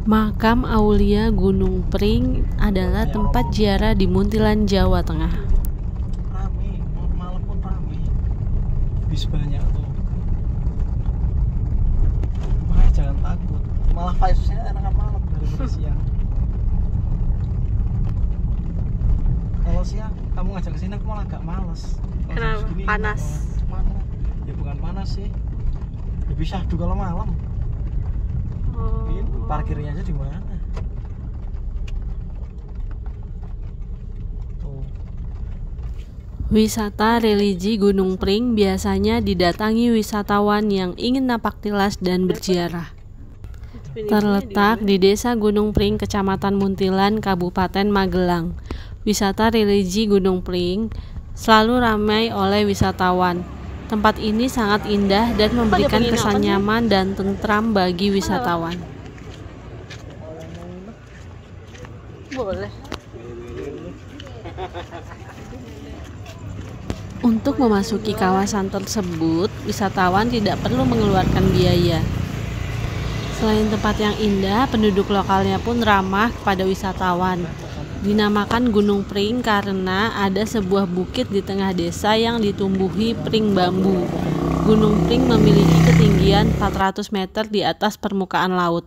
Makam Aulia Gunung Pring adalah tempat ziarah di Muntilan, Jawa Tengah. Rame, malam pun rame. Bis banyak tuh. Makanya jangan takut. Malah vibes-nya enakan malam daripada siang. Kalau siang kamu ngajak ke sini aku malah agak males. Kenapa? Panas. Mana? Ya bukan panas sih. Ya bisa syahdu kalau malam. Ini parkirnya aja di mana? Tuh. Wisata religi Gunung Pring biasanya didatangi wisatawan yang ingin napak tilas dan berziarah. Terletak di Desa Gunung Pring, Kecamatan Muntilan, Kabupaten Magelang. Wisata religi Gunung Pring selalu ramai oleh wisatawan. Tempat ini sangat indah dan memberikan kesan nyaman dan tentram bagi wisatawan. Boleh. Untuk memasuki kawasan tersebut, wisatawan tidak perlu mengeluarkan biaya. Selain tempat yang indah, penduduk lokalnya pun ramah kepada wisatawan. Dinamakan Gunung Pring karena ada sebuah bukit di tengah desa yang ditumbuhi pring bambu. Gunung Pring memiliki ketinggian 400 meter di atas permukaan laut.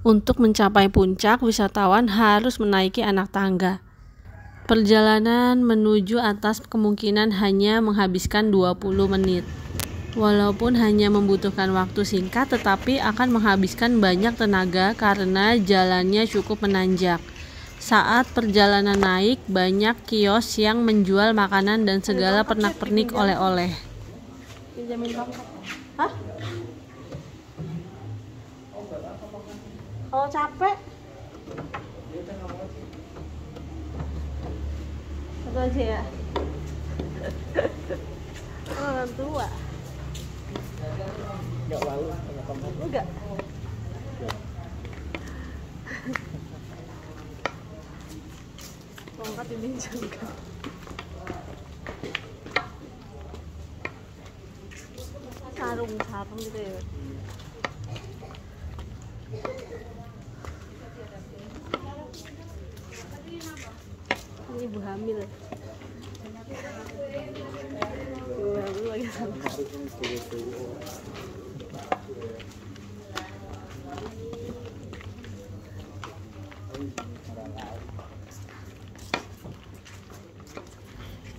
Untuk mencapai puncak, wisatawan harus menaiki anak tangga. Perjalanan menuju atas kemungkinan hanya menghabiskan 20 menit. Walaupun hanya membutuhkan waktu singkat, tetapi akan menghabiskan banyak tenaga karena jalannya cukup menanjak. Saat perjalanan naik, banyak kios yang menjual makanan dan segala pernak-pernik oleh-oleh. Pinjamin tongkat. Hah? Kalau capek? Satu aja ya? Orang tua. Enggak lalu, enggak tongkat. Enggak. Tongkat dipinjamkan. Sarung gitu ya. Ini ibu hamil. Ibu hamil lagi sama.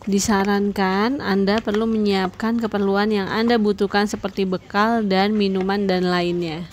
Disarankan Anda perlu menyiapkan keperluan yang Anda butuhkan seperti bekal dan minuman dan lainnya.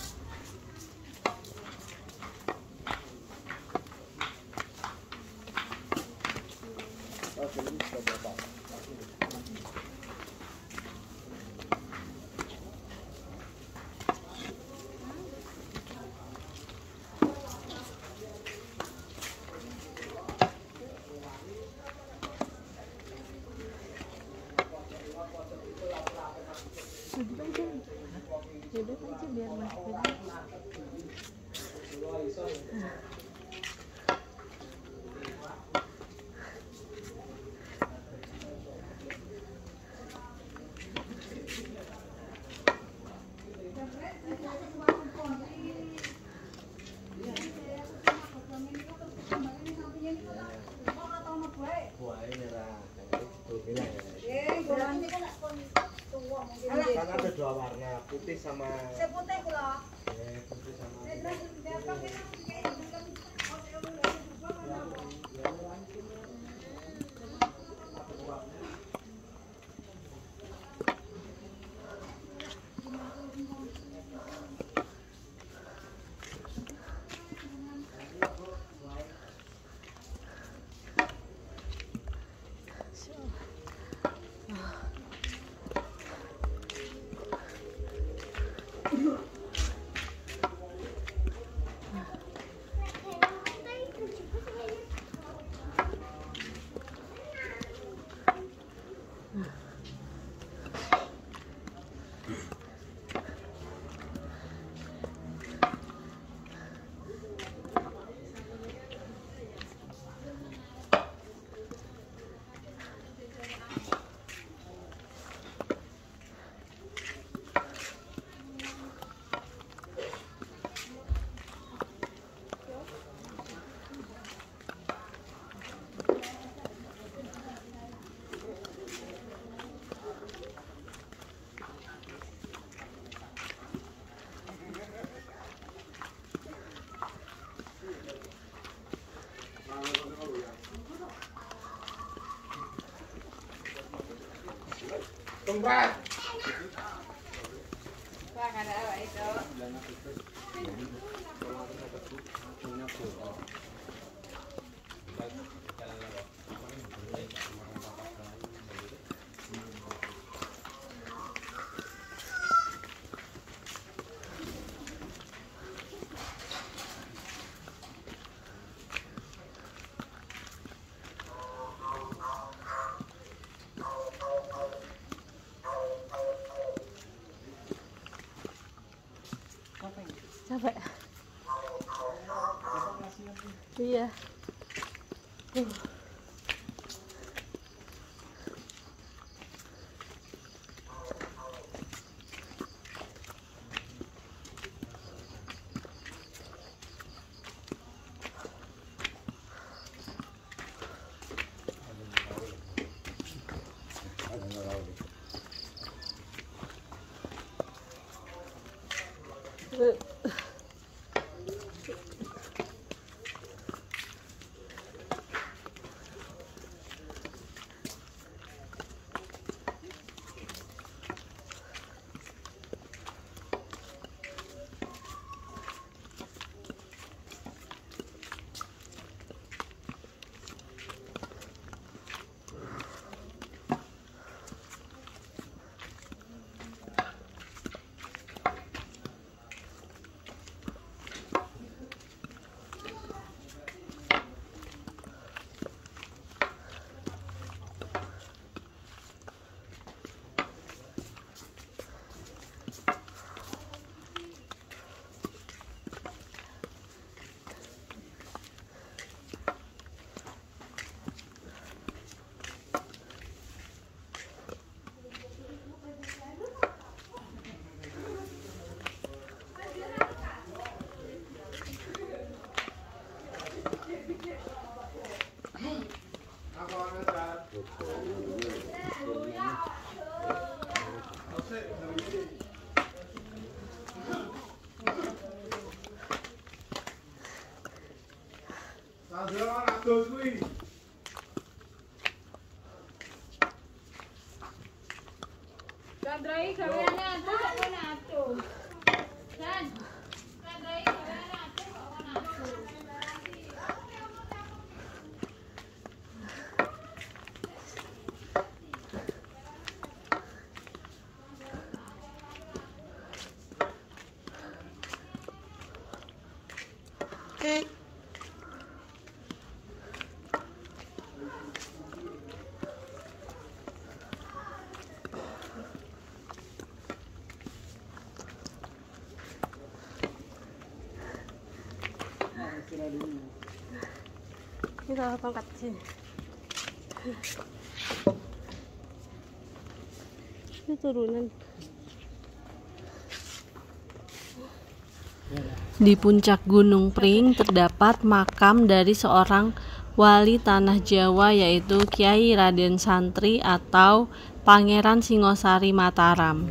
Duduk aja biar masuk. Kan ada dua warna, putih sama putih sama Capek. Iya. Kadrai gaweane atuh kok ana atuh. Dan kadrai gaweane atuh kok ana atuh. Kita pangkat sini. Ini turunan. Di puncak Gunung Pring terdapat makam dari seorang wali tanah Jawa, yaitu Kiai Raden Santri atau Pangeran Singosari Mataram.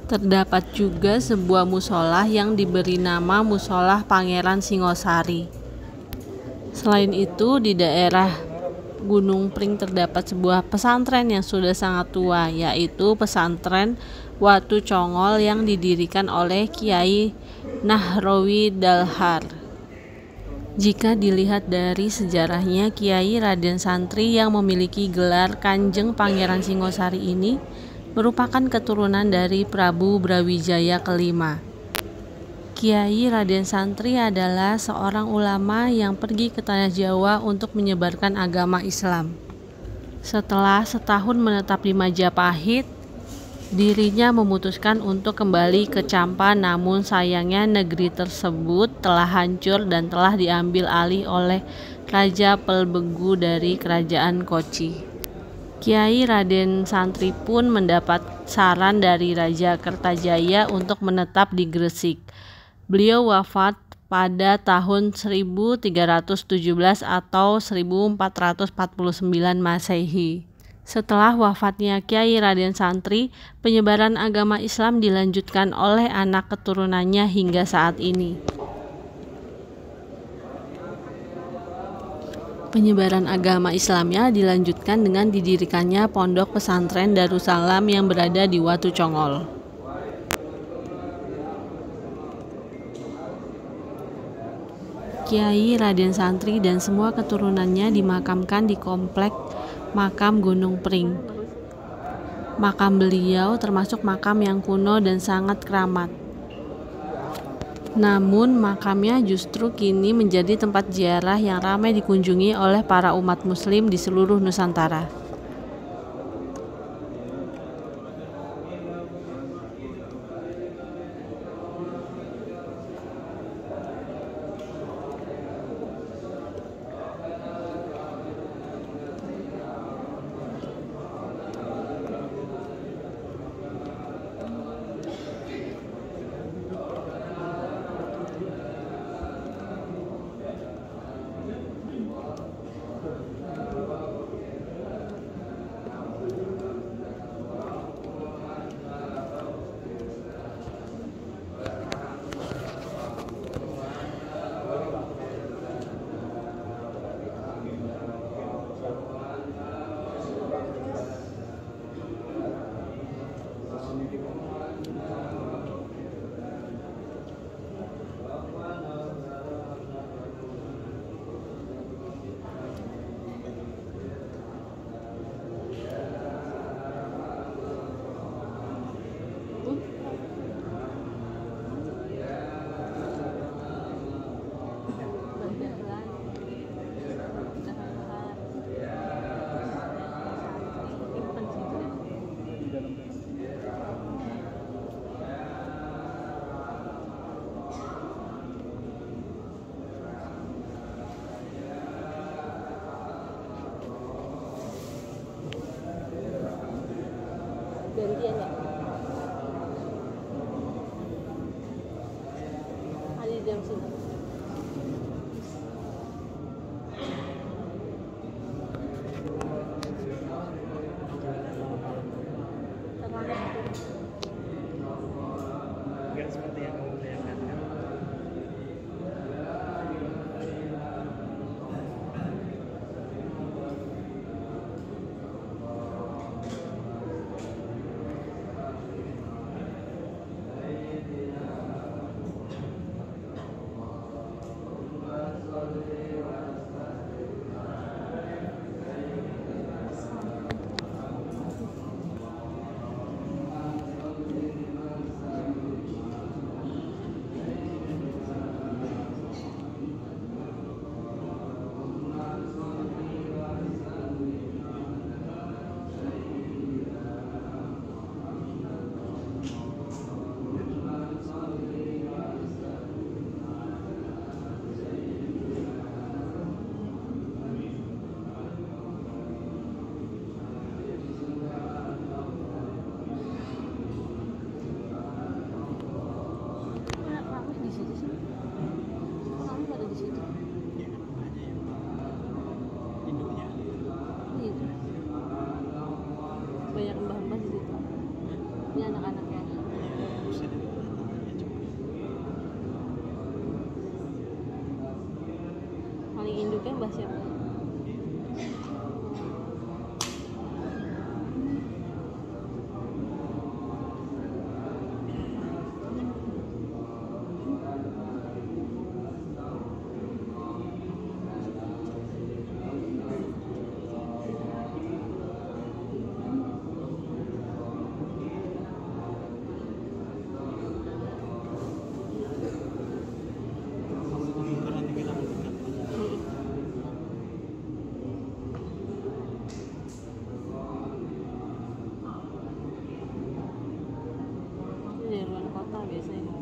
Terdapat juga sebuah musola yang diberi nama Musola Pangeran Singosari. Selain itu, di daerah Gunung Pring terdapat sebuah pesantren yang sudah sangat tua, yaitu pesantren Watu Congol yang didirikan oleh Kiai Nahrawi Dalhar. Jika dilihat dari sejarahnya, Kiai Raden Santri yang memiliki gelar Kanjeng Pangeran Singosari ini merupakan keturunan dari Prabu Brawijaya kelima. Kiai Raden Santri adalah seorang ulama yang pergi ke tanah Jawa untuk menyebarkan agama Islam. Setelah setahun menetap di Majapahit, dirinya memutuskan untuk kembali ke Campa, namun sayangnya negeri tersebut telah hancur dan telah diambil alih oleh Raja Pelbegu dari Kerajaan Kochi. Kiai Raden Santri pun mendapat saran dari Raja Kertajaya untuk menetap di Gresik. Beliau wafat pada tahun 1317 atau 1449 Masehi. Setelah wafatnya Kiai Raden Santri, penyebaran agama Islam dilanjutkan oleh anak keturunannya hingga saat ini. Penyebaran agama Islamnya dilanjutkan dengan didirikannya Pondok Pesantren Darussalam yang berada di Watu Congol. Kiai, Raden Santri, dan semua keturunannya dimakamkan di komplek makam Gunung Pring. Makam beliau termasuk makam yang kuno dan sangat keramat. Namun makamnya justru kini menjadi tempat ziarah yang ramai dikunjungi oleh para umat muslim di seluruh Nusantara. Gantian ya. Ada di jam sini. Enggak seperti yang kamu bayangkan kan? Banyak mbah-mbah di situ. Ini anak-anaknya. Paling induknya mbah siapa? Ini luar kota biasanya.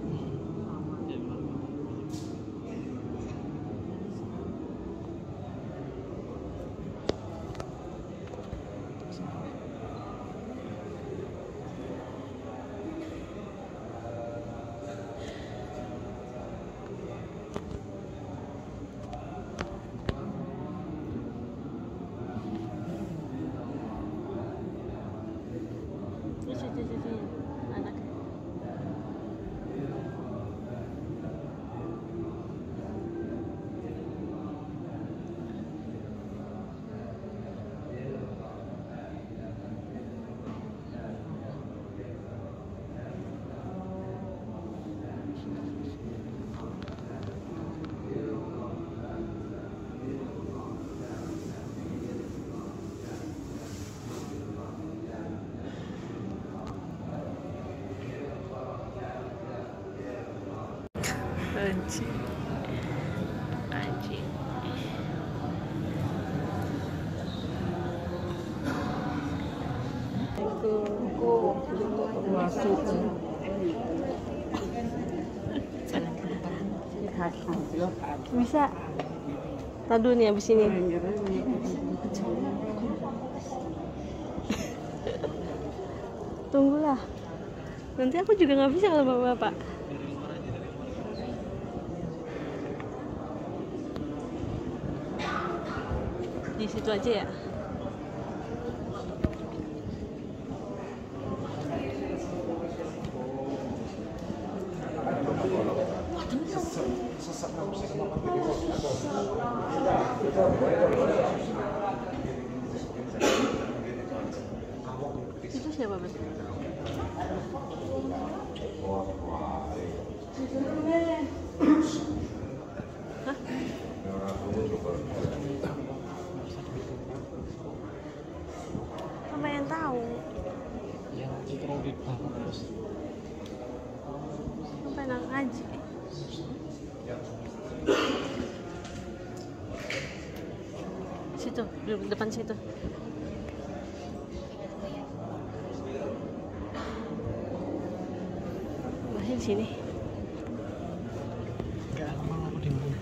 Ini cucu-cucunya, anaknya. Anjing. Masuk. Bisa. Tadu nih abis ini. Tunggulah. Nanti aku juga nggak bisa kalau bapak-bapak. Di situ aja ya. Itu siapa Bes? Hah? Apa yang tahu? Yang dikredit banget terus. Apa yang ngaji? Situ, di depan situ. Di sini. Gak lama aku di mana.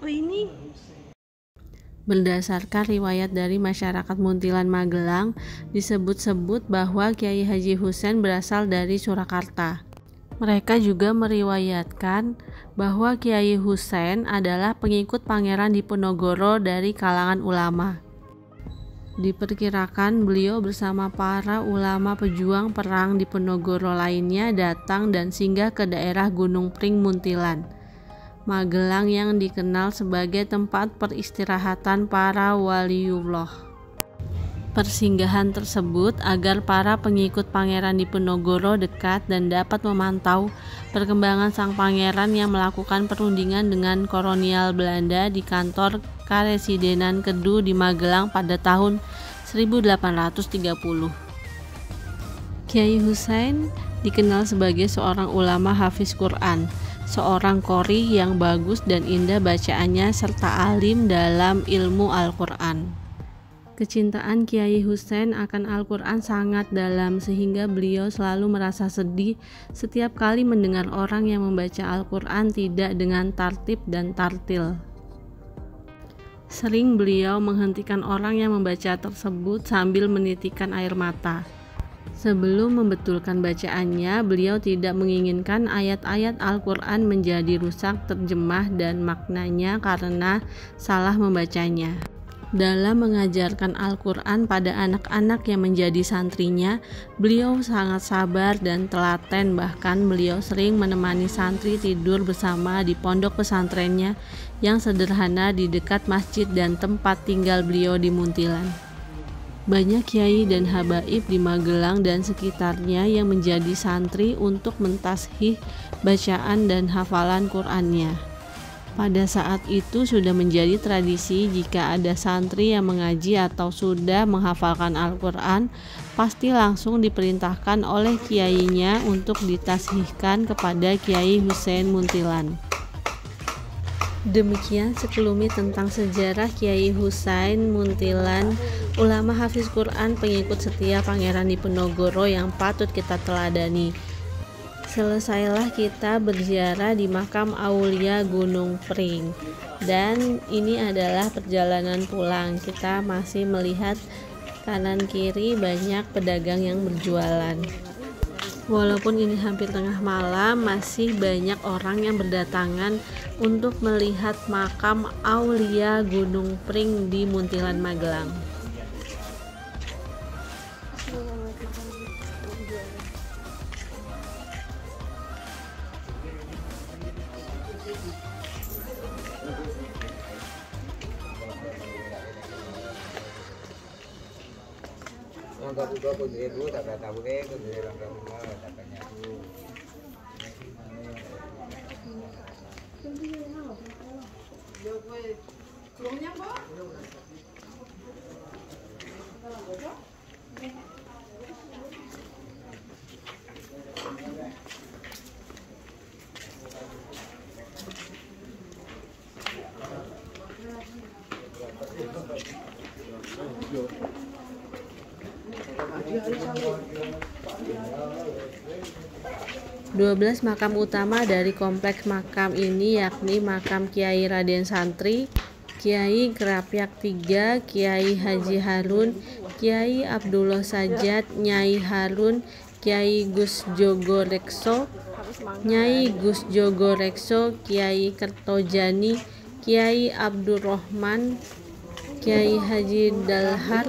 Oh ini. Berdasarkan riwayat dari masyarakat Muntilan Magelang, disebut-sebut bahwa Kiai Haji Husein berasal dari Surakarta. Mereka juga meriwayatkan bahwa Kiai Husein adalah pengikut Pangeran Diponegoro dari kalangan ulama. Diperkirakan beliau bersama para ulama pejuang perang Diponegoro lainnya datang dan singgah ke daerah Gunung Pring Muntilan, Magelang yang dikenal sebagai tempat peristirahatan para waliullah. Persinggahan tersebut agar para pengikut Pangeran Diponegoro dekat dan dapat memantau perkembangan sang pangeran yang melakukan perundingan dengan kolonial Belanda di kantor Karesidenan Kedu di Magelang pada tahun 1830. Kiai Husein dikenal sebagai seorang ulama hafiz Quran, seorang qori yang bagus dan indah bacaannya serta alim dalam ilmu Al-Quran. Kecintaan Kiai Husein akan Al-Quran sangat dalam sehingga beliau selalu merasa sedih setiap kali mendengar orang yang membaca Al-Quran tidak dengan tartib dan tartil. Sering beliau menghentikan orang yang membaca tersebut sambil menitikan air mata. Sebelum membetulkan bacaannya, beliau tidak menginginkan ayat-ayat Al-Quran menjadi rusak terjemah dan maknanya karena salah membacanya. Dalam mengajarkan Al-Quran pada anak-anak yang menjadi santrinya, beliau sangat sabar dan telaten, bahkan beliau sering menemani santri tidur bersama di pondok pesantrennya yang sederhana di dekat masjid dan tempat tinggal beliau di Muntilan. Banyak kiai dan habaib di Magelang dan sekitarnya yang menjadi santri untuk mentashih bacaan dan hafalan Qur'annya. Pada saat itu sudah menjadi tradisi jika ada santri yang mengaji atau sudah menghafalkan Al-Quran, pasti langsung diperintahkan oleh kiainya untuk ditashihkan kepada Kiai Husein Muntilan. Demikian sekelumit tentang sejarah Kiai Husein Muntilan, ulama hafiz Quran pengikut setia Pangeran Diponegoro yang patut kita teladani. Selesailah kita berziarah di makam Aulia Gunung Pring, dan ini adalah perjalanan pulang. Kita masih melihat kanan kiri banyak pedagang yang berjualan. Walaupun ini hampir tengah malam, masih banyak orang yang berdatangan untuk melihat makam Aulia Gunung Pring di Muntilan, Magelang. Dua belas makam utama dari kompleks makam ini yakni makam Kiai Raden Santri, Kiai Kerapyak III, Kiai Haji Harun, Kiai Abdullah Sajat, Nyai Harun, Kiai Gus Jogorekso, Nyai Gus Jogorekso, Kiai Kertojani, Kiai Abdurrahman, Kiai Haji Dalhar,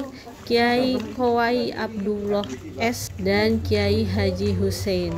Kiai Khowai Abdullah S, dan Kiai Haji Hussein.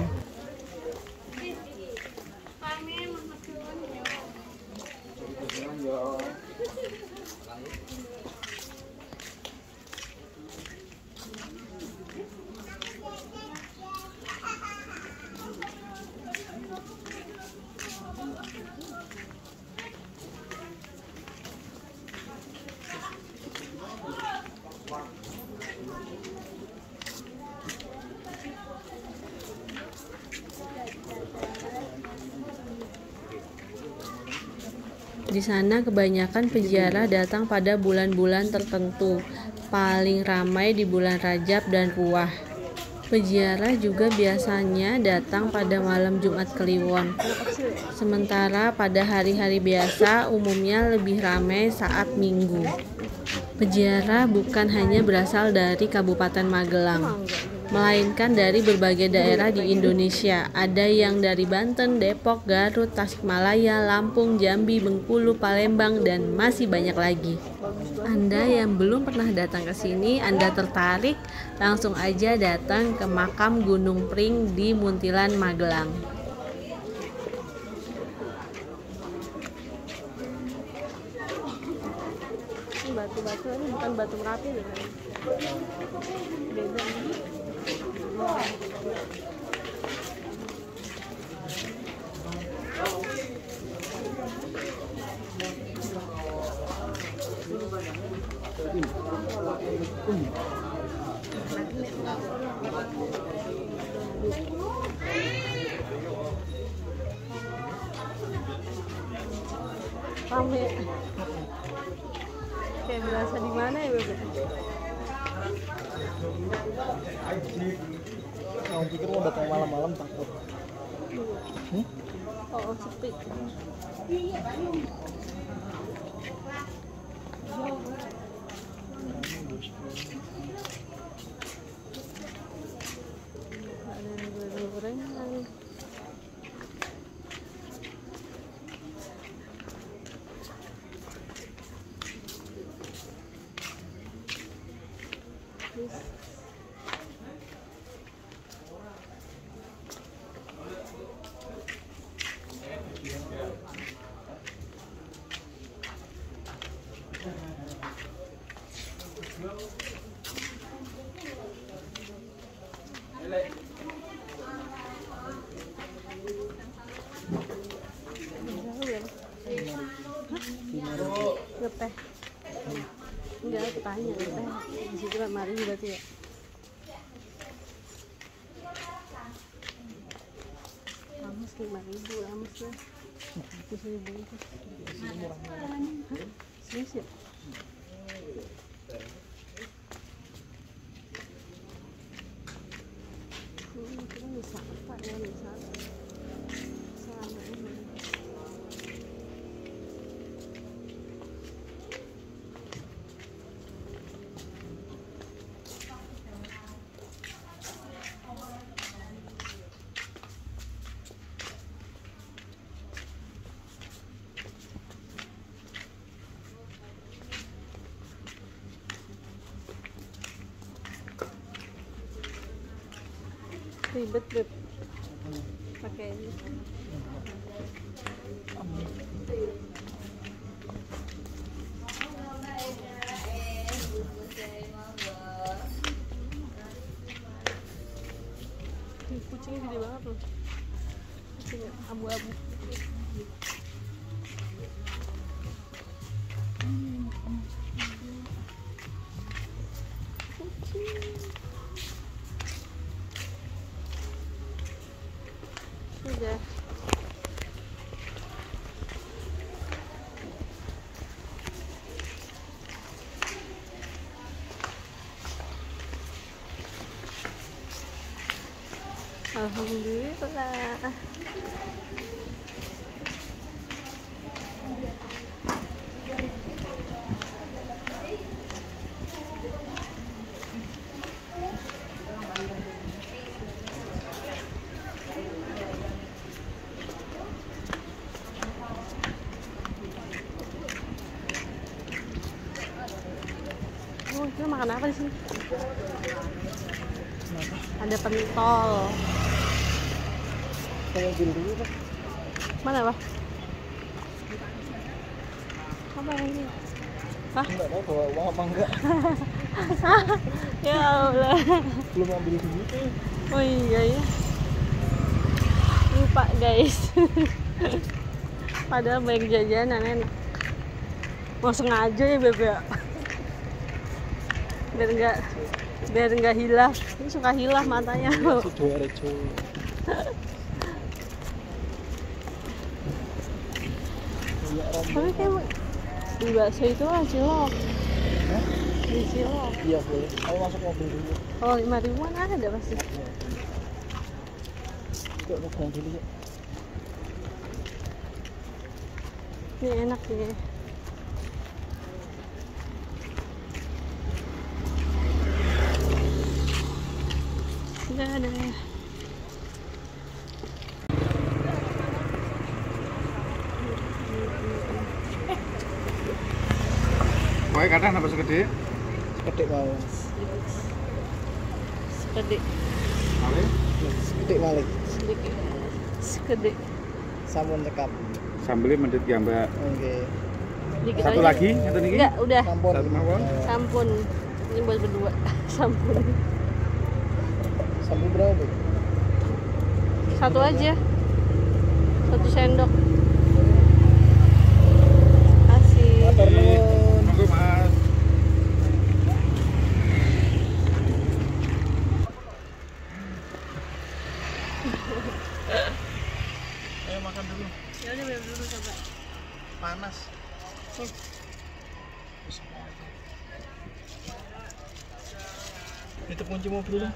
Di sana kebanyakan peziarah datang pada bulan-bulan tertentu, paling ramai di bulan Rajab dan Ruwah. Peziarah juga biasanya datang pada malam Jumat Kliwon. Sementara pada hari-hari biasa umumnya lebih ramai saat Minggu. Peziarah bukan hanya berasal dari Kabupaten Magelang, melainkan dari berbagai daerah di Indonesia. Ada yang dari Banten, Depok, Garut, Tasikmalaya, Lampung, Jambi, Bengkulu, Palembang, dan masih banyak lagi. Anda yang belum pernah datang ke sini, Anda tertarik, langsung aja datang ke makam Gunung Pring di Muntilan, Magelang. Batu-batu ini bukan batu Merapi nih kan? Beda. Rame. Kayak berasa di mana ya, Bebe? Kamu pikir mau datang malam-malam takut? Oh, sepi. Ada yang goreng-gorengan. Ngeteh. Enggak, aku tanya ngeteh. Di situ lemari berarti ya. Lamus 5.000, lamus ya. 100.000 itu. Serius ya? Kita bisa apa ya, bisa selama ini. Ribet Beb. Pakai ini. Kucingnya gede banget loh. Kucingnya abu-abu. Udah. Alhamdulillah. Oh, kita makan apa di sini? Ada pentol. Kayak gini dulu Pak. Mana, Pak? Apa ini? Hah? Enggak tahu bawa uang apa enggak. Ya Allah. Belum ambil duit. Oh iya ya. Lupa guys. Padahal banyak jajanan enak. Mau sengaja ya Beb ya. Biar nggak hilaf. Ini suka hilaf matanya. Sidoarjo. Tapi kayak di bakso itu lah cilok. Hah? Di cilok. Iya boleh. Ayo masuk mobil dulu. Kalau 5.000-an ada pasti. Yuk nyebrang dulu ya. Ini enak nih. Dadah. Pokoknya kadang apa segede? Segede mau. Segede. Malih? Segede malih. Sedikit. Segede. Sampun cekap. Sambelnya mendit ya Mbak. Oke. Dikit Satu aja. lagi, yang tadi? Enggak, udah. Sampun. Satu mawon. Sampun. Ini buat berdua. Sampun. Sampun berapa Bu? Satu aja. 1 sendok. Kasih. Matur nuwun. Monggo Mas. Ayo makan dulu. Ya udah Beb, dulu coba. Panas. Itu kunci mobil.